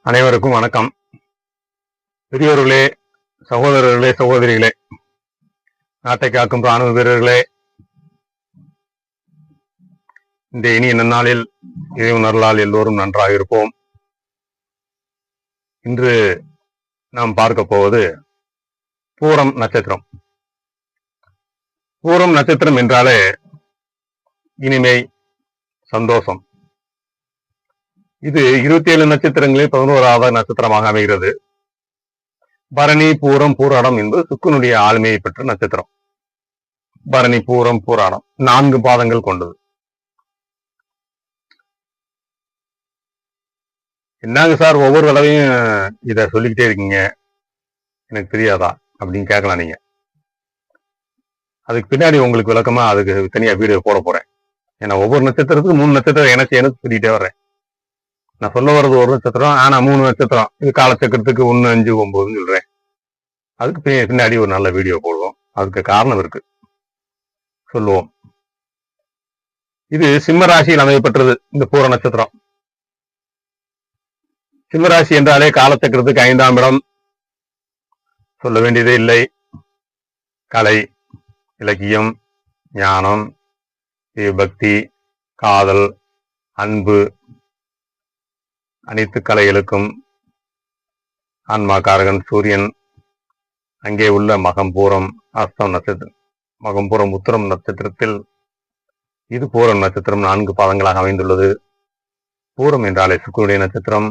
அனைவருக்கும் வணக்கம். பெரியோர்களே, சகோதரர்களே, சகோதரிகளே, நாட்டை காக்கும் ராணுவ வீரர்களே, இந்த இனிய நன்னாளில் இறைவன் அருளால் எல்லோரும் நன்றாக இருப்போம். இன்று நாம் பார்க்க போவது பூரம் நட்சத்திரம். பூரம் நட்சத்திரம் என்றாலே இனிமை, சந்தோஷம். இது 27 நட்சத்திரங்களில் 11வது நட்சத்திரமாக அமைகிறது. பரணி, பூரம், பூராடம் என்பது சுக்கிரனுடைய ஆளுமையை பெற்ற நட்சத்திரம். பரணி, பூரம், பூராடம் 4 பாதங்கள் கொண்டது. என்னங்க சார் ஒவ்வொரு தடவையும் இத சொல்லிக்கிட்டே இருக்கீங்க, எனக்கு தெரியாதா அப்படின்னு கேட்கலாம் நீங்க. அதுக்கு பின்னாடி உங்களுக்கு விளக்கமா அதுக்கு தனியா வீடியோ போட போறேன். ஏன்னா ஒவ்வொரு நட்சத்திரத்துக்கு 3 நட்சத்திரம் எனக்கு சொல்லிட்டே வர்றேன். நான் சொல்ல வர்றது ஒரு நட்சத்திரம், ஆனா 3 நட்சத்திரம். இது காலச்சக்கரத்துக்கு 1, 5, 9 சொல்றேன். அதுக்கு பின்னாடி ஒரு நல்ல வீடியோ போடுவோம். அதுக்கு காரணம் இருக்கு, சொல்லுவோம். இது சிம்ம ராசியில் அமையப்பட்டது. இந்த பூர நட்சத்திரம் சிம்மராசி என்றாலே காலச்சக்கரத்துக்கு 5ஆம் இடம். சொல்ல வேண்டியதே இல்லை. கலை, இலக்கியம், ஞானம், பக்தி, காதல், அன்பு, அனைத்து கலைகளுக்கும் ஆன்மாக்காரகன் சூரியன். அங்கே உள்ள மகம்பூரம் அஸ்தம் நட்சத்திரம், மகம்பூரம் உத்திரம் நட்சத்திரத்தில் இது பூரம் நட்சத்திரம் 4 பாதங்களாக அமைந்துள்ளது. பூரம் என்றாலே சுக்கிரனுடைய நட்சத்திரம்,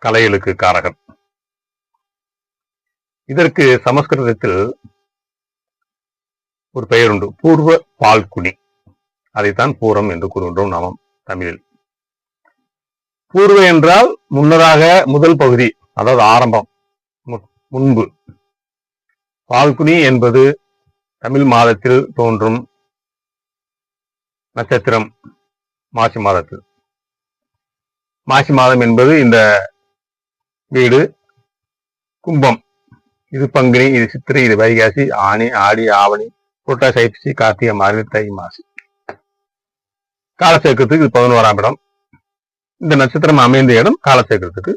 கலைகளுக்கு காரகன். இதற்கு சமஸ்கிருதத்தில் ஒரு பெயர் உண்டு, பூர்வ பால்குனி. அதைத்தான் பூரம் என்று கூறுகின்றோம் நாமம் தமிழில். பூர்வ என்றால் முன்னதாக, முதல் பகுதி, அதாவது ஆரம்பம், முன்பு. பால்குனி என்பது தமிழ் மாதத்தில் தோன்றும் நட்சத்திரம். மாசி மாதத்தில், மாசி மாதம் என்பது இந்த வீடு கும்பம். இது பங்குனி, இது சித்திரை, இது வைகாசி, ஆனி, ஆடி, ஆவணி, புரட்டாசி, ஐப்பசி, கார்த்திகை, மார்கழி, தை மாசி. காலச்சக்கரத்துக்கு இது 11ஆம் இடம். இந்த நட்சத்திரம் அமைந்த இடம் காலச்சக்கரத்துக்கு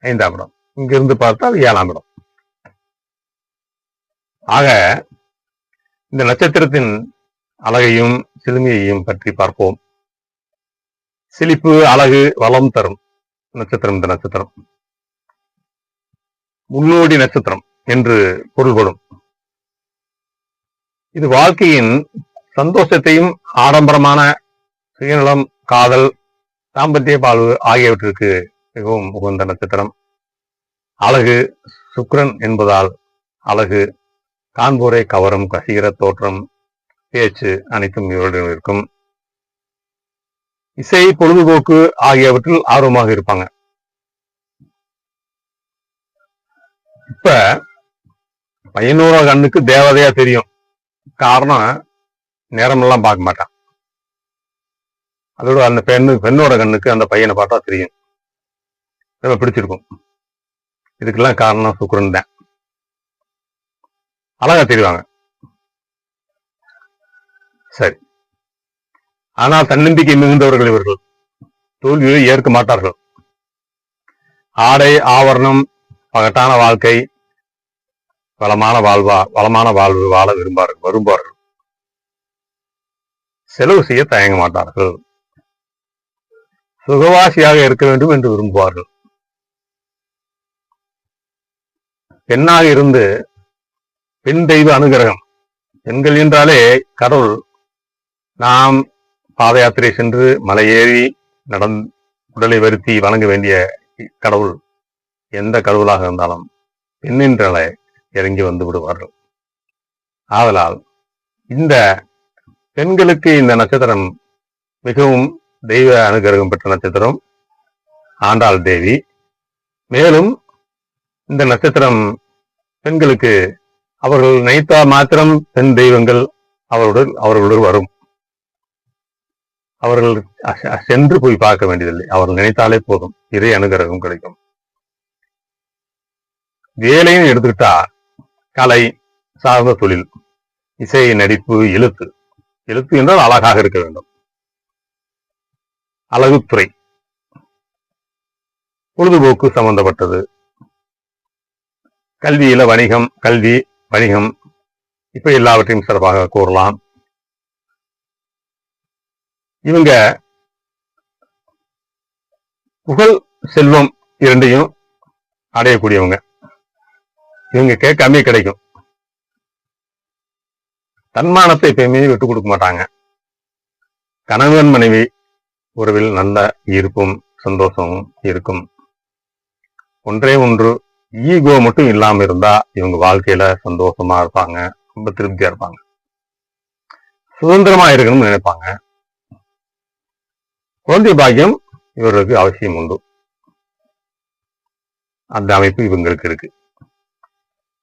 5ஆம் இடம். இங்கிருந்து பார்த்தால் 7ஆம் இடம். ஆக இந்த நட்சத்திரத்தின் அழகையும் செழுமையையும் பற்றி பார்ப்போம். சிலிப்பு, அழகு, வளம் தரும் நட்சத்திரம் இந்த நட்சத்திரம். முன்னோடி நட்சத்திரம் என்று பொருள்படும். இது வாழ்க்கையின் சந்தோஷத்தையும் ஆடம்பரமான சுயநலம், காதல், தாம்பத்திய வாழ்வு ஆகியவற்றிற்கு மிகவும் உகந்த நட்சத்திரம். அழகு, சுக்கிரன் என்பதால் அழகு, காண்போரை கவரும் கசீர தோற்றம், பேச்சு அனைத்தும் இவருடன் இருக்கும். இசை, பொழுதுபோக்கு ஆகியவற்றில் ஆர்வமாக இருப்பாங்க. இப்ப பையனோட கண்ணுக்கு தேவதையா தெரியும். காரணம், நேரமெல்லாம் பார்க்க மாட்டான். அதோட அந்த பெண்ணோட கண்ணுக்கு அந்த பையனை பார்த்தா தெரியும், ரொம்ப பிடிச்சிருக்கும். இதுக்கெல்லாம் காரணம் சுக்கிரன் தான். அழகா தெரிவாங்க. சரி, ஆனால் தன்னம்பிக்கை மிகுந்தவர்கள் இவர்கள். தோல்வியை ஏற்க மாட்டார்கள். ஆடை, ஆவரணம், பகட்டான வாழ்க்கை, வளமான வாழ்வு வாழ விரும்பார்கள். செலவு செய்ய தயங்க மாட்டார்கள். சுகவாசியாக இருக்க வேண்டும் என்று விரும்புவார்கள். பெண்ணாக இருந்து பெண் தெய்வ அனுகிரகம். பெண்கள் என்றாலே கடவுள். நாம் பாத யாத்திரை சென்று மலை ஏறி உடலை வருத்தி வணங்க வேண்டிய கடவுள், எந்த கடவுளாக இருந்தாலும் பெண் என்றாலே இறங்கி வந்து விடுவார்கள். ஆதலால் இந்த பெண்களுக்கு இந்த நட்சத்திரம் மிகவும் தெய்வ அனுகிரகம் பெற்ற நட்சத்திரம், ஆண்டாள் தேவி. மேலும் இந்த நட்சத்திரம் பெண்களுக்கு அவர்கள் நினைத்தால் மாத்திரம் பெண் தெய்வங்கள் அவர்களுடன் வரும். அவர்கள் சென்று போய் பார்க்க வேண்டியதில்லை. அவர்கள் நினைத்தாலே போதும், இறை அனுகிரகம் கிடைக்கும். வேலையும் எடுத்துக்கிட்டா கலை சார்ந்த தொழில், இசை, நடிப்பு, எழுத்து என்றால் அழகாக இருக்க வேண்டும். அழகுத்துறை, பொழுதுபோக்கு சம்பந்தப்பட்டது, கல்வி, வணிகம், இப்ப எல்லாவற்றையும் சிறப்பாக கூறலாம். இவங்க புகழ், செல்வம் இரண்டையும் அடையக்கூடியவங்க. இவங்க கேட்காமே கிடைக்கும். தன்மானத்தை எப்பயுமே விட்டு கொடுக்க மாட்டாங்க. கணவன் மனைவி உறவில் நல்ல ஈர்ப்பும் சந்தோஷமும் இருக்கும். ஒன்றே ஒன்று, ஈகோ மட்டும் இல்லாம இருந்தா இவங்க வாழ்க்கையில சந்தோஷமா இருப்பாங்க, ரொம்ப திருப்தியா இருப்பாங்க, சுதந்திரமா இருக்கணும்னு நினைப்பாங்க. குழந்தை பாக்கியம் இவர்களுக்கு அவசியம் உண்டு. அந்த அமைப்பு இவங்களுக்கு இருக்கு.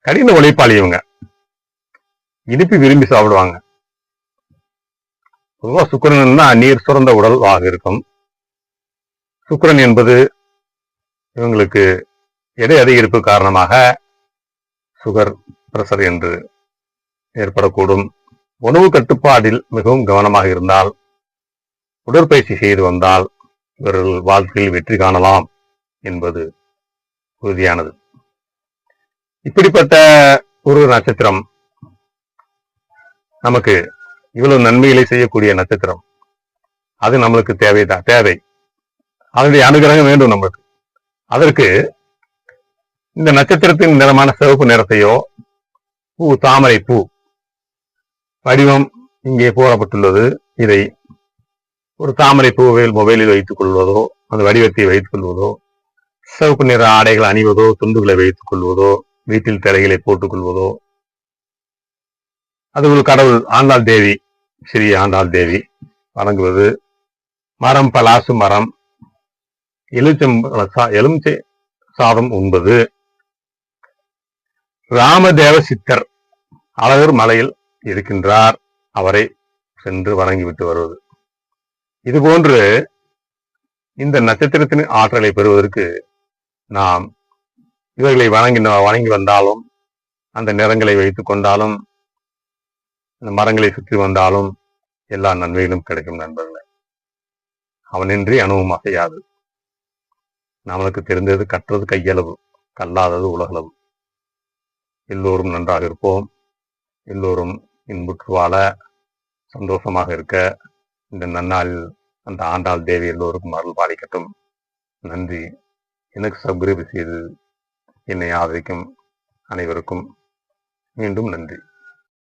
கடின உழைப்பாளி இவங்க. இனிப்பு விரும்பி சாப்பிடுவாங்க. பொதுவாக சுக்கிரன் நீர் சுரந்த உடலாக இருக்கும். சுக்கிரன் என்பது இவங்களுக்கு எடை அதிகரிப்பு காரணமாக சுகர், பிரஷர் என்று ஏற்படக்கூடும். உணவு கட்டுப்பாடில் மிகவும் கவனமாக இருந்தால், உடற்பயிற்சி செய்து வந்தால் இவர்கள் வாழ்க்கையில் வெற்றி காணலாம் என்பது உறுதியானது. இப்படிப்பட்ட ஒரு நட்சத்திரம் நமக்கு இவ்வளவு நன்மைகளை செய்யக்கூடிய நட்சத்திரம், அது நம்மளுக்கு தேவை. அதனுடைய அனுகிரகம் வேண்டும் நம்மளுக்கு. அதற்கு இந்த நட்சத்திரத்தின் நிறமான சிவப்பு நிறத்தையோ, தாமரை பூ வடிவம் இங்கே போடப்பட்டுள்ளது. இதை ஒரு தாமரை பூவை மொபைலில் வைத்துக் கொள்வதோ, அந்த வடிவத்தை வைத்துக் கொள்வதோ, சிவப்பு நிற ஆடைகள் அணிவதோ, துண்டுகளை வைத்துக் கொள்வதோ, வீட்டில் திரைகளை போட்டுக் கொள்வதோ, அது ஒரு கடவுள் ஆண்டாள் தேவி, ஸ்ரீ ஆண்டாள் தேவி வணங்குவது, மரம் பலாசு மரம், எலுமிச்சை சாதம் உண்பது, ராமதேவ சித்தர் அழகர் மலையில் இருக்கின்றார், அவரை சென்று வணங்கிவிட்டு வருவது. இதுபோன்று இந்த நட்சத்திரத்தின் ஆற்றலை பெறுவதற்கு நாம் இவர்களை வணங்கி வந்தாலும், அந்த நிறங்களை வைத்துக் கொண்டாலும், அந்த மரங்களை சுற்றி வந்தாலும் எல்லா நன்மைகளும் கிடைக்கும் நண்பர்களே. அவனின்றி அணுவும் அசையாது. நம்மளுக்கு தெரிந்தது கற்றது கையளவு, கல்லாதது உலகளவு. எல்லோரும் நன்றாக இருப்போம். எல்லோரும் இன்புற்று வாழ, சந்தோஷமாக இருக்க இந்த நன்னாளில் அந்த ஆண்டாள் தேவி எல்லோருக்கும் அருள் பாலிக்கட்டும். நன்றி. எனக்கு சப்ஸ்கிரைப் செய்து என்னை ஆதரிக்கும் அனைவருக்கும் மீண்டும் நன்றி.